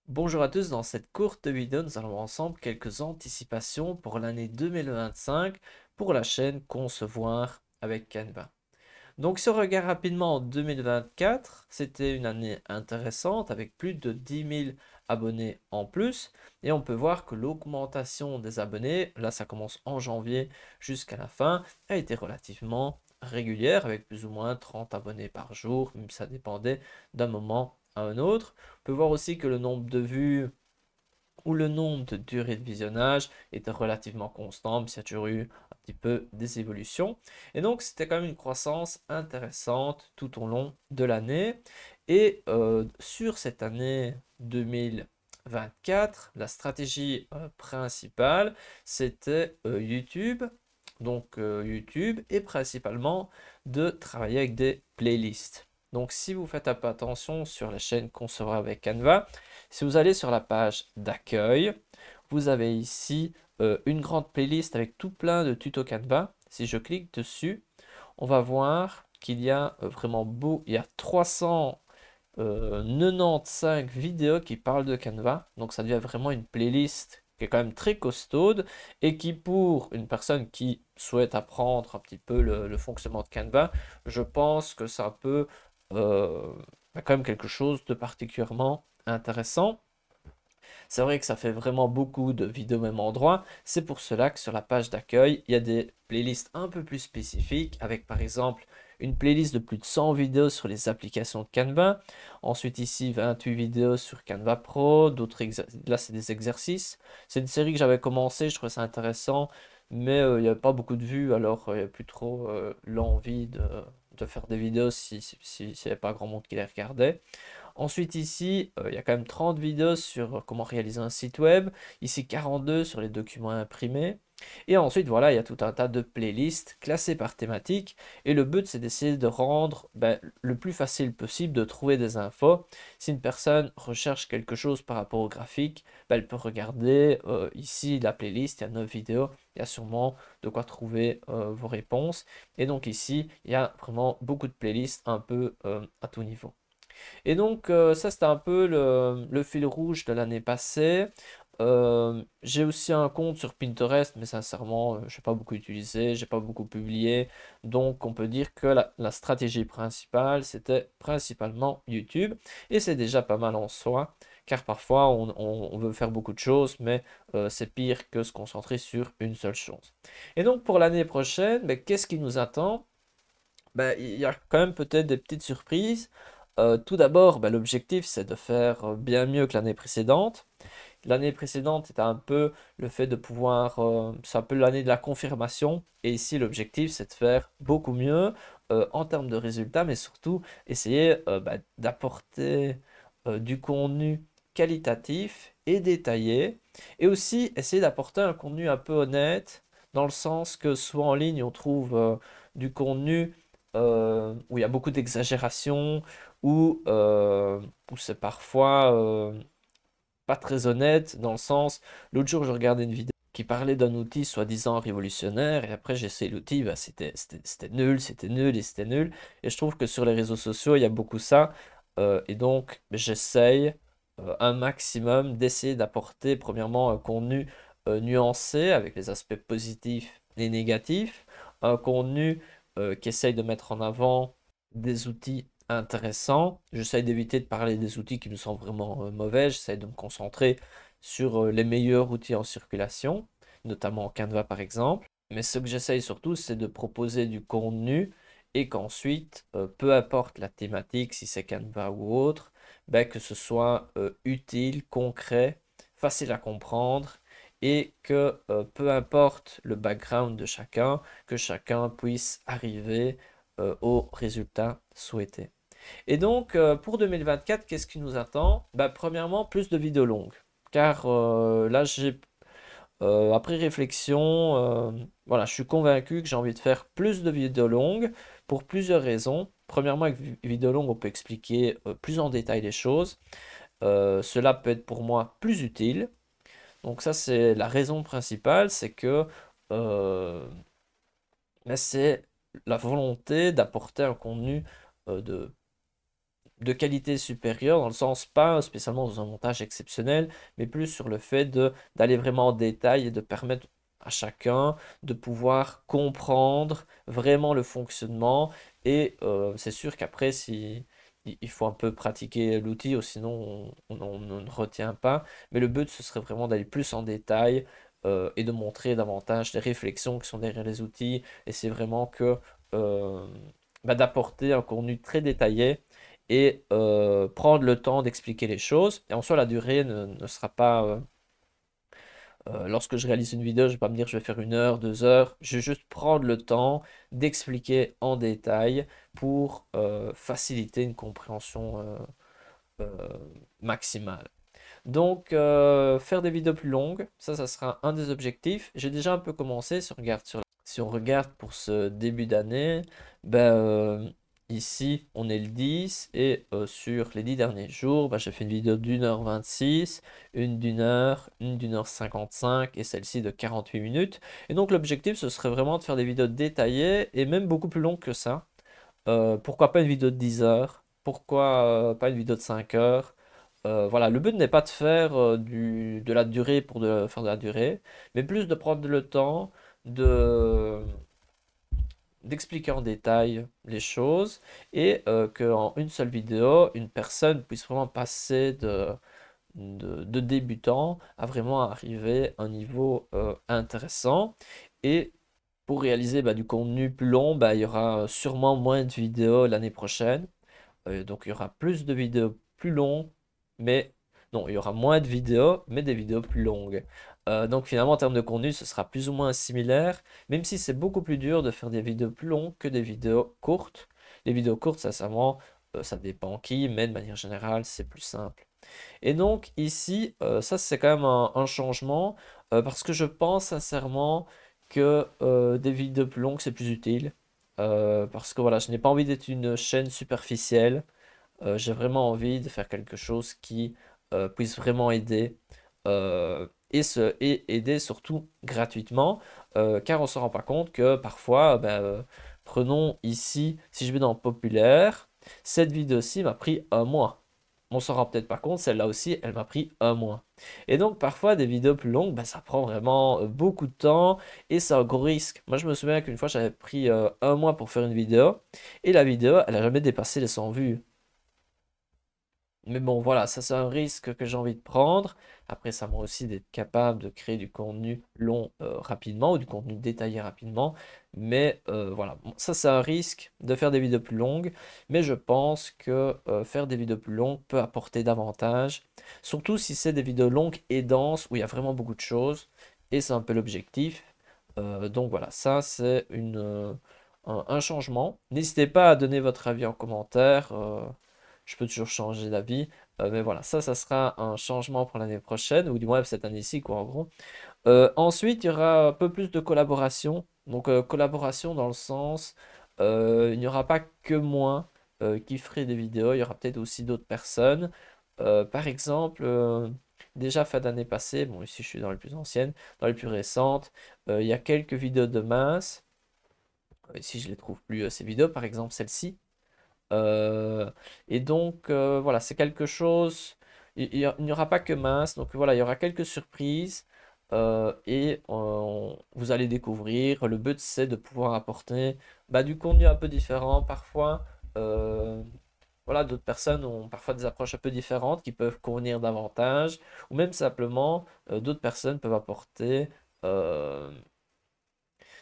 Bonjour à tous, dans cette courte vidéo, nous allons voir ensemble quelques anticipations pour l'année 2025 pour la chaîne Concevoir avec Canva. Donc si on regarde rapidement en 2024, c'était une année intéressante avec plus de 10 000 abonnés en plus et on peut voir que l'augmentation des abonnés, là ça commence en janvier jusqu'à la fin, a été relativement régulière avec plus ou moins 30 abonnés par jour, même ça dépendait d'un moment à un autre. On peut voir aussi que le nombre de vues où le nombre de durées de visionnage était relativement constant, mais il y a toujours eu un petit peu des évolutions. Et donc, c'était quand même une croissance intéressante tout au long de l'année. Et sur cette année 2024, la stratégie principale, c'était YouTube. Donc, YouTube et principalement de travailler avec des playlists. Donc, si vous faites un peu attention sur la chaîne Concevoir avec Canva, si vous allez sur la page d'accueil, vous avez ici une grande playlist avec tout plein de tutos Canva. Si je clique dessus, on va voir qu'il y a vraiment il y a 395 vidéos qui parlent de Canva. Donc ça devient vraiment une playlist qui est quand même très costaude et qui pour une personne qui souhaite apprendre un petit peu le fonctionnement de Canva, je pense que c'est un peu quand même quelque chose de particulièrement intéressant. C'est vrai que ça fait vraiment beaucoup de vidéos au même endroit. C'est pour cela que sur la page d'accueil, il y a des playlists un peu plus spécifiques avec par exemple une playlist de plus de 100 vidéos sur les applications de Canva. Ensuite ici 28 vidéos sur Canva Pro. Là c'est des exercices. C'est une série que j'avais commencé, je trouvais ça intéressant. Mais il n'y avait pas beaucoup de vues, alors il n'y a plus trop l'envie de faire des vidéos s'il n'y avait pas grand monde qui les regardait. Ensuite ici, il y a quand même 30 vidéos sur comment réaliser un site web. Ici 42 sur les documents imprimés. Et ensuite, voilà, il y a tout un tas de playlists classées par thématique. Et le but, c'est d'essayer de rendre le plus facile possible de trouver des infos. Si une personne recherche quelque chose par rapport au graphique, elle peut regarder ici la playlist, il y a 9 vidéos. Il y a sûrement de quoi trouver vos réponses. Et donc ici, il y a vraiment beaucoup de playlists un peu à tout niveau. Et donc, ça, c'était un peu le fil rouge de l'année passée. J'ai aussi un compte sur Pinterest, mais sincèrement, je n'ai pas beaucoup utilisé, j'ai pas beaucoup publié. Donc, on peut dire que la stratégie principale, c'était principalement YouTube. Et c'est déjà pas mal en soi, car parfois, on veut faire beaucoup de choses, mais c'est pire que se concentrer sur une seule chose. Et donc, pour l'année prochaine, ben, qu'est-ce qui nous attend? Ben, il y a quand même peut-être des petites surprises. Tout d'abord, ben, l'objectif, c'est de faire bien mieux que l'année précédente. L'année précédente, c'était un peu le fait de pouvoir, c'est un peu l'année de la confirmation. Et ici, l'objectif, c'est de faire beaucoup mieux en termes de résultats, mais surtout essayer d'apporter du contenu qualitatif et détaillé. Et aussi essayer d'apporter un contenu un peu honnête, dans le sens que soit en ligne, on trouve du contenu où il y a beaucoup d'exagération, où c'est parfois pas très honnête, dans le sens, l'autre jour je regardais une vidéo qui parlait d'un outil soi-disant révolutionnaire, et après j'ai essayé l'outil, bah, c'était nul, c'était nul, et c'était nul. Et je trouve que sur les réseaux sociaux, il y a beaucoup ça, et donc j'essaye un maximum d'essayer d'apporter premièrement un contenu nuancé, avec les aspects positifs et négatifs, un contenu qui essaye de mettre en avant des outils intéressants. J'essaye d'éviter de parler des outils qui me sont vraiment mauvais. J'essaye de me concentrer sur les meilleurs outils en circulation, notamment Canva par exemple. Mais ce que j'essaye surtout, c'est de proposer du contenu et qu'ensuite, peu importe la thématique, si c'est Canva ou autre, ben, que ce soit utile, concret, facile à comprendre et que peu importe le background de chacun, que chacun puisse arriver au résultat souhaité. Et donc, pour 2024, qu'est-ce qui nous attend? Bah, premièrement, plus de vidéos longues. Car là, après réflexion, voilà, je suis convaincu que j'ai envie de faire plus de vidéos longues pour plusieurs raisons. Premièrement, avec vidéos longues, on peut expliquer plus en détail les choses. Cela peut être pour moi plus utile. Donc ça, c'est la raison principale, c'est que euh, mais c'est la volonté d'apporter un contenu de de qualité supérieure, dans le sens pas spécialement dans un montage exceptionnel, mais plus sur le fait d'aller vraiment en détail et de permettre à chacun de pouvoir comprendre vraiment le fonctionnement. Et c'est sûr qu'après, si il faut un peu pratiquer l'outil, ou sinon on ne retient pas. Mais le but, ce serait vraiment d'aller plus en détail et de montrer davantage les réflexions qui sont derrière les outils. Et c'est vraiment que euh, d'apporter un contenu très détaillé et prendre le temps d'expliquer les choses. Et en soi, la durée ne sera pas... lorsque je réalise une vidéo, je ne vais pas me dire je vais faire 1 heure, 2 heures. Je vais juste prendre le temps d'expliquer en détail pour faciliter une compréhension euh, maximale. Donc, faire des vidéos plus longues, ça sera un des objectifs. J'ai déjà un peu commencé. Si on regarde pour ce début d'année, ben, ici, on est le 10 et sur les 10 derniers jours, ben, j'ai fait une vidéo d'1 h 26, une d'1 heure, une d'1 h 55 et celle-ci de 48 minutes. Et donc, l'objectif, ce serait vraiment de faire des vidéos détaillées et même beaucoup plus longues que ça. Pourquoi pas une vidéo de 10 heures? Pourquoi pas une vidéo de 5 heures? Voilà, le but n'est pas de faire de la durée pour faire de la durée, mais plus de prendre le temps de, d'expliquer en détail les choses et qu'en une seule vidéo, une personne puisse vraiment passer de débutant à vraiment arriver à un niveau intéressant. Et pour réaliser du contenu plus long, il y aura sûrement moins de vidéos l'année prochaine. Donc il y aura plus de vidéos plus longues, mais non, il y aura moins de vidéos, mais des vidéos plus longues. Donc finalement, en termes de contenu, ce sera plus ou moins similaire, même si c'est beaucoup plus dur de faire des vidéos plus longues que des vidéos courtes. Les vidéos courtes, sincèrement, ça dépend qui, mais de manière générale, c'est plus simple. Et donc ici, ça c'est quand même un changement, parce que je pense sincèrement que des vidéos plus longues, c'est plus utile. Parce que voilà, je n'ai pas envie d'être une chaîne superficielle. J'ai vraiment envie de faire quelque chose qui puisse vraiment aider et aider surtout gratuitement, car on ne se rend pas compte que parfois, prenons ici, si je vais dans populaire, cette vidéo-ci m'a pris 1 mois. On s'en rend peut-être pas compte, celle-là aussi, elle m'a pris 1 mois. Et donc parfois des vidéos plus longues, ça prend vraiment beaucoup de temps et c'est un gros risque. Moi je me souviens qu'une fois j'avais pris 1 mois pour faire une vidéo et la vidéo elle a jamais dépassé les 100 vues. Mais bon, voilà, ça c'est un risque que j'ai envie de prendre. Après, ça m'a aussi d'être capable de créer du contenu long rapidement ou du contenu détaillé rapidement. Mais voilà, bon, ça c'est un risque de faire des vidéos plus longues. Mais je pense que faire des vidéos plus longues peut apporter davantage. Surtout si c'est des vidéos longues et denses où il y a vraiment beaucoup de choses. Et c'est un peu l'objectif. Donc voilà, ça c'est un changement. N'hésitez pas à donner votre avis en commentaire. Je peux toujours changer d'avis. Mais voilà, ça sera un changement pour l'année prochaine, ou du moins cette année-ci, quoi, en gros. Ensuite, il y aura un peu plus de collaboration. Donc, collaboration dans le sens, il n'y aura pas que moi qui ferai des vidéos, il y aura peut-être aussi d'autres personnes. Par exemple, déjà fin d'année passée, bon, ici je suis dans les plus anciennes, dans les plus récentes, il y a quelques vidéos de mince. Ici, je les trouve plus, ces vidéos, par exemple celle-ci. Euh, et donc, voilà, c'est quelque chose. Il n'y aura pas que mince. Donc, voilà, il y aura quelques surprises. Et vous allez découvrir. Le but, c'est de pouvoir apporter du contenu un peu différent parfois. Euh, voilà, d'autres personnes ont parfois des approches un peu différentes qui peuvent convenir davantage. Ou même simplement, d'autres personnes peuvent apporter. euh,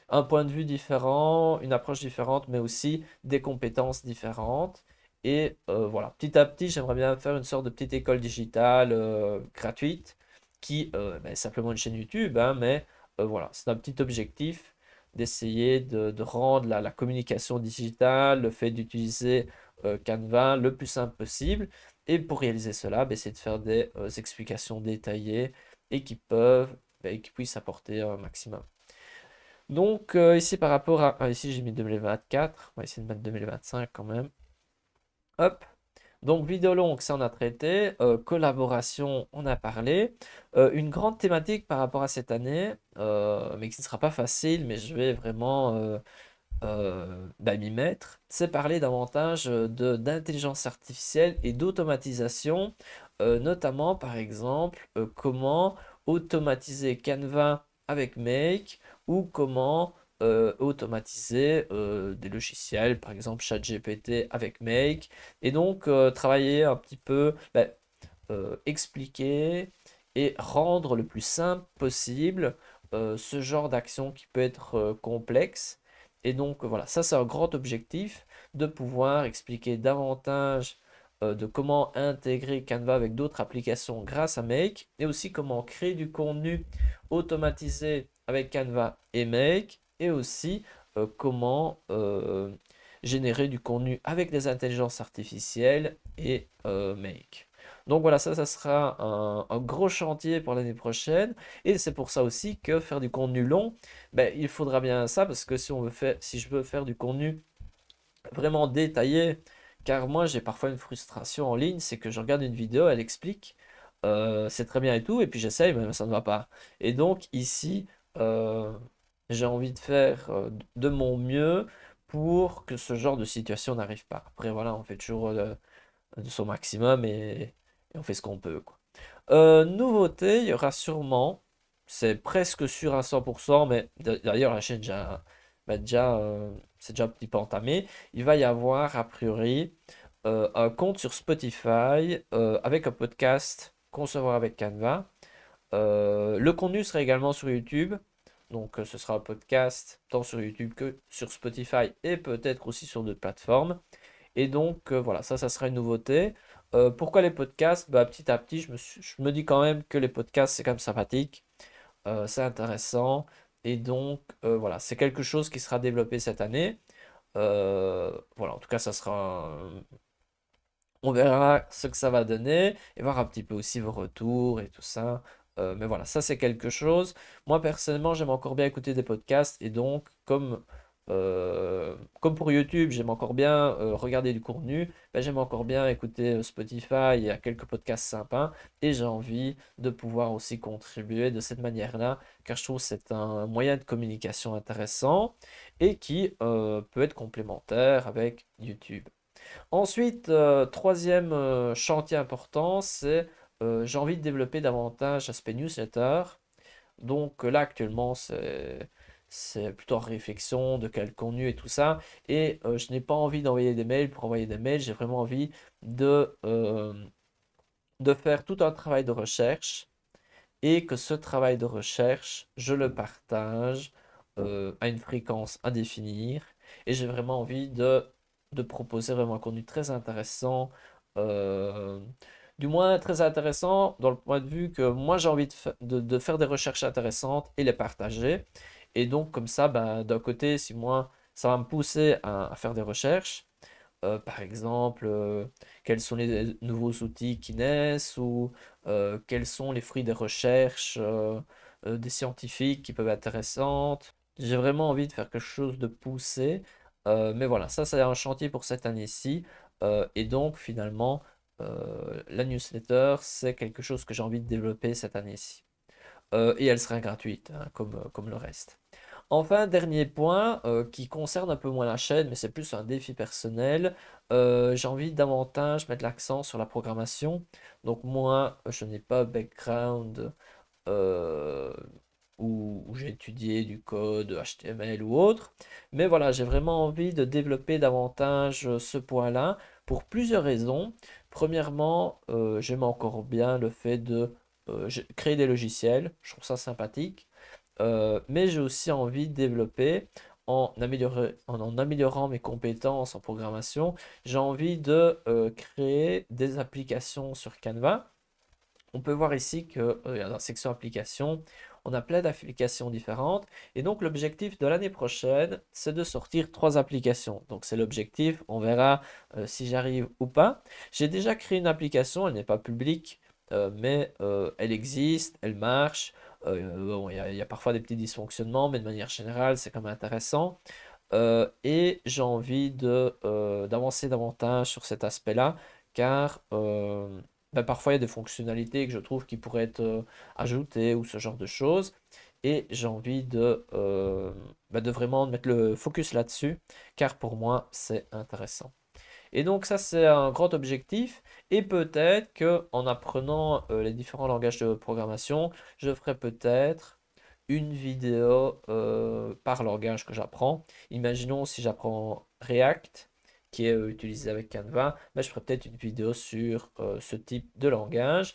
un point de vue différent, une approche différente, mais aussi des compétences différentes. Et voilà, petit à petit, j'aimerais bien faire une sorte de petite école digitale gratuite qui est simplement une chaîne YouTube, hein, mais voilà, c'est un petit objectif d'essayer de rendre la communication digitale, le fait d'utiliser Canva le plus simple possible. Et pour réaliser cela, c'est de faire des explications détaillées et qui puissent apporter un maximum. Donc ici par rapport ici j'ai mis 2024, on va essayer de mettre 2025 quand même. Hop. Donc vidéo longue, ça on a traité. Collaboration, on a parlé. Une grande thématique par rapport à cette année, mais qui ne sera pas facile, mais je vais vraiment m'y mettre, c'est parler davantage d'intelligence artificielle et d'automatisation, notamment par exemple comment automatiser Canva avec Make ou comment automatiser des logiciels, par exemple ChatGPT avec Make, et donc travailler un petit peu, expliquer et rendre le plus simple possible ce genre d'action qui peut être complexe. Et donc voilà, ça c'est un grand objectif de pouvoir expliquer davantage de comment intégrer Canva avec d'autres applications grâce à Make et aussi comment créer du contenu automatisé avec Canva et Make et aussi comment générer du contenu avec des intelligences artificielles et Make. Donc voilà, ça sera un gros chantier pour l'année prochaine. Et c'est pour ça aussi que faire du contenu long, ben, il faudra bien ça, parce que si je veux faire du contenu vraiment détaillé, car moi j'ai parfois une frustration en ligne, c'est que je regarde une vidéo, elle explique, c'est très bien et tout, et puis j'essaye, mais ça ne va pas. Et donc ici, euh, j'ai envie de faire de mon mieux pour que ce genre de situation n'arrive pas. Après voilà, on fait toujours de son maximum et on fait ce qu'on peut, quoi. Nouveauté, il y aura sûrement, c'est presque sûr à 100%, mais d'ailleurs la chaîne c'est déjà un petit peu entamé. Il va y avoir a priori un compte sur Spotify avec un podcast Concevoir avec Canva. Le contenu sera également sur YouTube. Donc ce sera un podcast tant sur YouTube que sur Spotify et peut-être aussi sur d'autres plateformes. Et donc, voilà, ça sera une nouveauté. Pourquoi les podcasts? Bah, petit à petit, je me dis quand même que les podcasts, c'est quand même sympathique, c'est intéressant. Et donc, voilà, c'est quelque chose qui sera développé cette année. Voilà, en tout cas, on verra ce que ça va donner et voir un petit peu aussi vos retours et tout ça. Mais voilà, ça c'est quelque chose. Moi personnellement, j'aime encore bien écouter des podcasts et donc comme pour YouTube, j'aime encore bien regarder du contenu, ben, j'aime encore bien écouter Spotify, il y a quelques podcasts sympas et j'ai envie de pouvoir aussi contribuer de cette manière-là car je trouve que c'est un moyen de communication intéressant et qui peut être complémentaire avec YouTube. Ensuite, troisième chantier important, c'est j'ai envie de développer davantage l'aspect newsletter. Donc là, actuellement, c'est plutôt en réflexion de quel contenu et tout ça. Et je n'ai pas envie d'envoyer des mails pour envoyer des mails. J'ai vraiment envie de faire tout un travail de recherche et que ce travail de recherche, je le partage à une fréquence à définir. Et j'ai vraiment envie de proposer vraiment un contenu très intéressant, euh, du moins très intéressant dans le point de vue que moi j'ai envie de faire des recherches intéressantes et les partager. Et donc comme ça, bah, d'un côté, si moi, ça va me pousser à faire des recherches, par exemple, quels sont les nouveaux outils qui naissent ou quels sont les fruits des recherches des scientifiques qui peuvent être intéressantes. J'ai vraiment envie de faire quelque chose de poussé, mais voilà, ça c'est un chantier pour cette année-ci. Et donc finalement, la newsletter, c'est quelque chose que j'ai envie de développer cette année-ci. Et elle sera gratuite, hein, comme le reste. Enfin, dernier point qui concerne un peu moins la chaîne, mais c'est plus un défi personnel. J'ai envie davantage mettre l'accent sur la programmation. Donc moi, je n'ai pas un background euh, où j'ai étudié du code HTML ou autre. Mais voilà, j'ai vraiment envie de développer davantage ce point-là pour plusieurs raisons. Premièrement, j'aime encore bien le fait de créer des logiciels. Je trouve ça sympathique. Mais j'ai aussi envie de développer en améliorant mes compétences en programmation. J'ai envie de créer des applications sur Canva. On peut voir ici que dans la section applications, on a plein d'applications différentes. Et donc l'objectif de l'année prochaine, c'est de sortir 3 applications. Donc c'est l'objectif. On verra si j'arrive ou pas. J'ai déjà créé une application, elle n'est pas publique, mais elle existe, elle marche. Bon, il y a parfois des petits dysfonctionnements, mais de manière générale, c'est quand même intéressant. Et j'ai envie d'avancer davantage sur cet aspect-là, car ben, parfois il y a des fonctionnalités que je trouve qui pourraient être ajoutées ou ce genre de choses. et j'ai envie de vraiment mettre le focus là-dessus, car pour moi, c'est intéressant. Et donc ça, c'est un grand objectif. Et peut-être que en apprenant les différents langages de programmation, je ferai peut-être une vidéo par langage que j'apprends. Imaginons si j'apprends React, qui est utilisé avec Canva, ben, je ferai peut-être une vidéo sur ce type de langage.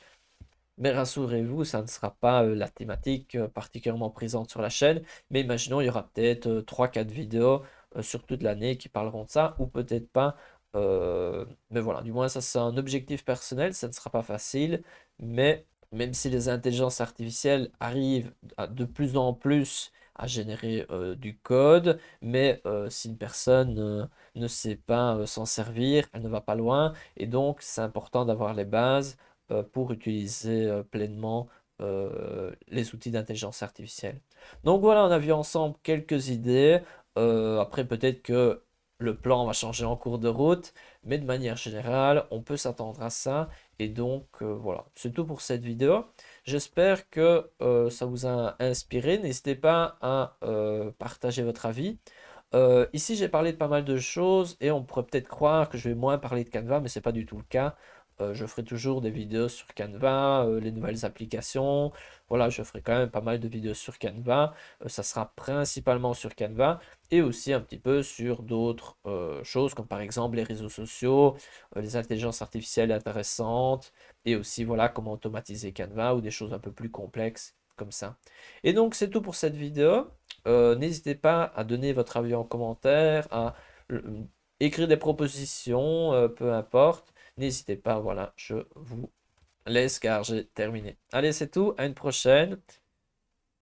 Mais rassurez-vous, ça ne sera pas la thématique particulièrement présente sur la chaîne. Mais imaginons, il y aura peut-être 3-4 vidéos sur toute l'année qui parleront de ça, ou peut-être pas. Mais voilà, du moins, ça c'est un objectif personnel. Ça ne sera pas facile. Mais même si les intelligences artificielles arrivent de plus en plus à générer du code, mais si une personne ne sait pas s'en servir, elle ne va pas loin. Et donc, c'est important d'avoir les bases pour utiliser pleinement les outils d'intelligence artificielle. Donc voilà, on a vu ensemble quelques idées. Après, peut-être que le plan va changer en cours de route, mais de manière générale, on peut s'attendre à ça. Et donc voilà, c'est tout pour cette vidéo. J'espère que ça vous a inspiré. N'hésitez pas à partager votre avis. Ici, j'ai parlé de pas mal de choses et on pourrait peut-être croire que je vais moins parler de Canva, mais ce n'est pas du tout le cas. Je ferai toujours des vidéos sur Canva, les nouvelles applications. Voilà, je ferai quand même pas mal de vidéos sur Canva. Ça sera principalement sur Canva et aussi un petit peu sur d'autres choses, comme par exemple les réseaux sociaux, les intelligences artificielles intéressantes et aussi voilà comment automatiser Canva ou des choses un peu plus complexes comme ça. Et donc, c'est tout pour cette vidéo. N'hésitez pas à donner votre avis en commentaire, à euh, écrire des propositions, peu importe. N'hésitez pas, voilà, je vous laisse car j'ai terminé. Allez, c'est tout, à une prochaine.